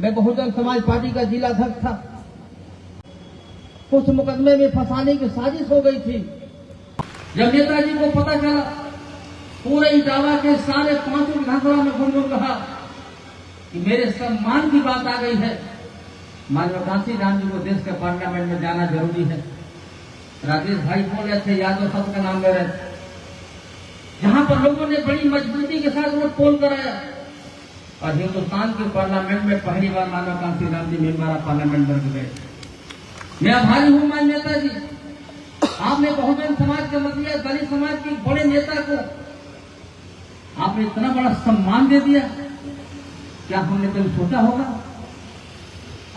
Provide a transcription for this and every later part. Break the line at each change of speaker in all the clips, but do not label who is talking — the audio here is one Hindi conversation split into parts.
मैं बहुजन समाज पार्टी का जिला अध्यक्ष था। कुछ मुकदमे में फंसाने की साजिश हो गई थी। जब नेताजी को पता चला, पूरे इटावा के सारे 5 विधानसभा में घूम कहा कि मेरे सम्मान की बात आ गई है, माननीय कांसी राम जी को देश के पार्लियामेंट में जाना जरूरी है। राजेश भाई बोल रहे थे, यादव साहब का नाम ले रहे थे, जहां पर लोगों ने बड़ी मजबूती के साथ वोट पोल कराया और हिंदुस्तान के पार्लियामेंट में पहली बार मानव Kansi Ram ji member of parliament बन गए। मैं आभारी हूं माननीय नेताजी, आपने बहुजन समाज के मतलब दलित समाज के बड़े नेता को आपने इतना बड़ा सम्मान दे दिया, क्या हमने कभी सोचा होगा?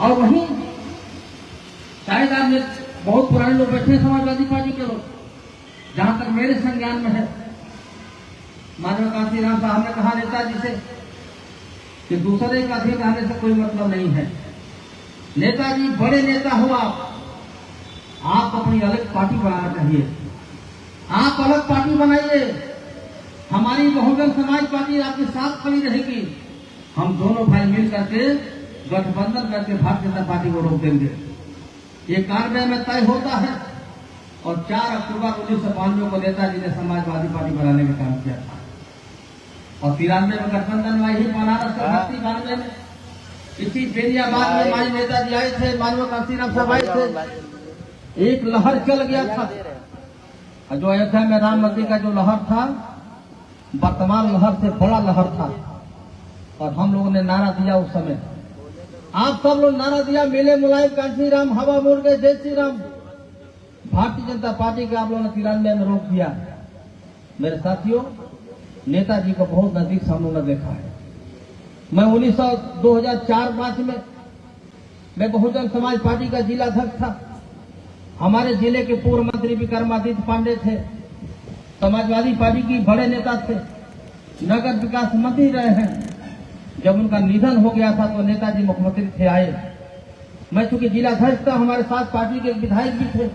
और वहीं शायद आपने बहुत पुराने लोग बैठे हैं समाजवादी पार्टी के लोग, जहां तक मेरे संज्ञान में है, माननीय कांसी राम साहब ने कहा नेताजी से कि दूसरे का अधिक आने से कोई मतलब नहीं है। नेताजी बड़े नेता हो आप अपनी अलग पार्टी बनाना चाहिए, आप अलग पार्टी बनाइए, हमारी बहुजन समाज पार्टी आपके साथ खड़ी रहेगी। हम दोनों भाई मिल करके गठबंधन करके भारतीय जनता पार्टी को रोक देंगे। ये कार्य में तय होता है और 4 अक्टूबर 1992 को नेताजी ने समाजवादी पार्टी बनाने का काम किया था और 93 में गठबंधन में ही बनारस से 92 में इसी बेनियाबाद में हमारे नेताजी आए थे, माननीय कांसी राम साहब आए थे। एक लहर चल गया था, जो अयोध्या में राम मंदिर का जो लहर था, वर्तमान लहर से बड़ा लहर था और हम लोगों ने नारा दिया उस समय। आप सब लोग नारा दिया, मिले मुलायम कांसी राम, हवा मोड़ गए जय श्री राम। भारतीय जनता पार्टी के आप लोगों ने 93 में रोक दिया। मेरे साथियों, नेताजी को बहुत नजदीक से हम लोगों ने देखा है। मैं 2004-5 में मैं बहुजन समाज पार्टी का जिला अध्यक्ष था। हमारे जिले के पूर्व मंत्री विक्रमादित्य पांडे थे, समाजवादी पार्टी की बड़े नेता थे, नगर विकास मंत्री रहे हैं। जब उनका निधन हो गया था तो नेताजी मुख्यमंत्री थे आए। मैं चूंकि जिला अध्यक्ष था, हमारे साथ पार्टी के विधायक भी थे।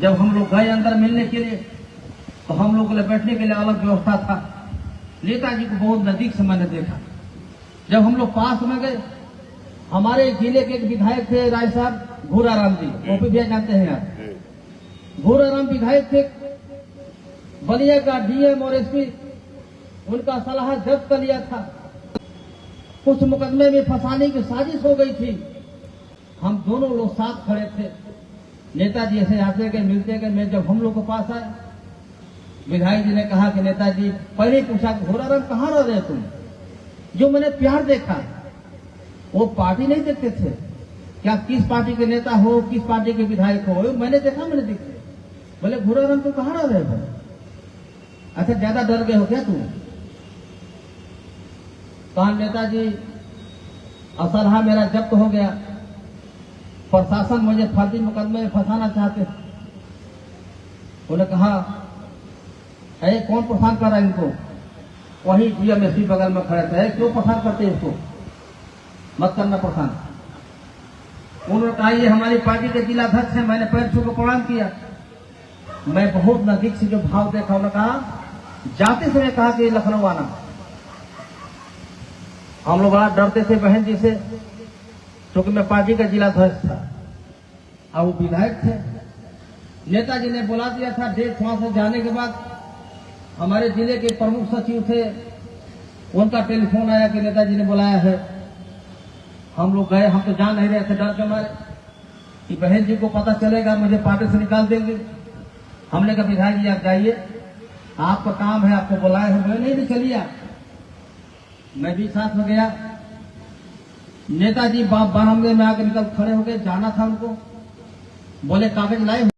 जब हम लोग गए अंदर मिलने के लिए तो हम लोगों के लिए बैठने के लिए अलग व्यवस्था था। नेताजी को बहुत नजदीक से मैंने देखा। जब हम लोग पास में गए, हमारे जिले के एक विधायक थे राय साहब घूराराम जी, ओपी भैया जानते हैं आप, घूराराम विधायक थे। बलिया का डीएम और एसपी उनका सलाह जब्त कर लिया था। कुछ मुकदमे में फंसाने की साजिश हो गई थी। हम दोनों लोग साथ खड़े थे। नेताजी ऐसे आते गए, मिलते गए। मैं जब हम लोग के पास आए, विधायक जी ने कहा कि नेताजी, पहले पूछा कि घोराराम कहाँ रह रहे तुम? जो मैंने प्यार देखा, वो पार्टी नहीं देखते थे, क्या किस पार्टी के नेता हो, किस पार्टी के विधायक हो, मैंने देखा, मैंने देखे। बोले घोराराम तुम कहाँ रह रहे हो? अच्छा, ज्यादा डर गए हो क्या तुम? कहा नेताजी, असलहा मेरा जब्त हो गया, प्रशासन मुझे फर्जी मुकदमे में फंसाना चाहते। उन्होंने कहा, अरे कौन परेशान कर रहा है इनको? वही डीएमएसपी बगल में खड़े थे, क्यों परेशान करते हैं इसको? मत करना परेशान। उन्होंने कहा, ये हमारी पार्टी के जिला अध्यक्ष है। मैंने पैर छू को प्रणाम किया। मैं बहुत नजदीक से जो भाव देखा, उन्होंने कहा, जाते समय कहा कि लखनऊ आना। हम लोग बड़ा डरते थे बहन जी से, क्योंकि मैं पार्टी का जिला अध्यक्ष था और वो विधायक थे। नेताजी ने बुला दिया था। डेढ़ वहां से जाने के बाद हमारे जिले के प्रमुख सचिव थे, उनका टेलीफोन आया कि नेताजी ने बुलाया है। हम लोग गए। हम तो जान नहीं रहे थे डर के मारे कि बहन जी को पता चलेगा मुझे पार्टी से निकाल देंगे। हमने कहा विधायक जी आप जाइए, आपका काम है, आपको बुलाए हैं। बोले नहीं चलिए आप। मैं भी साथ में गया। नेताजी बारहमगे में आकर निकल खड़े हो गए, जाना था उनको। बोले कागज लाए?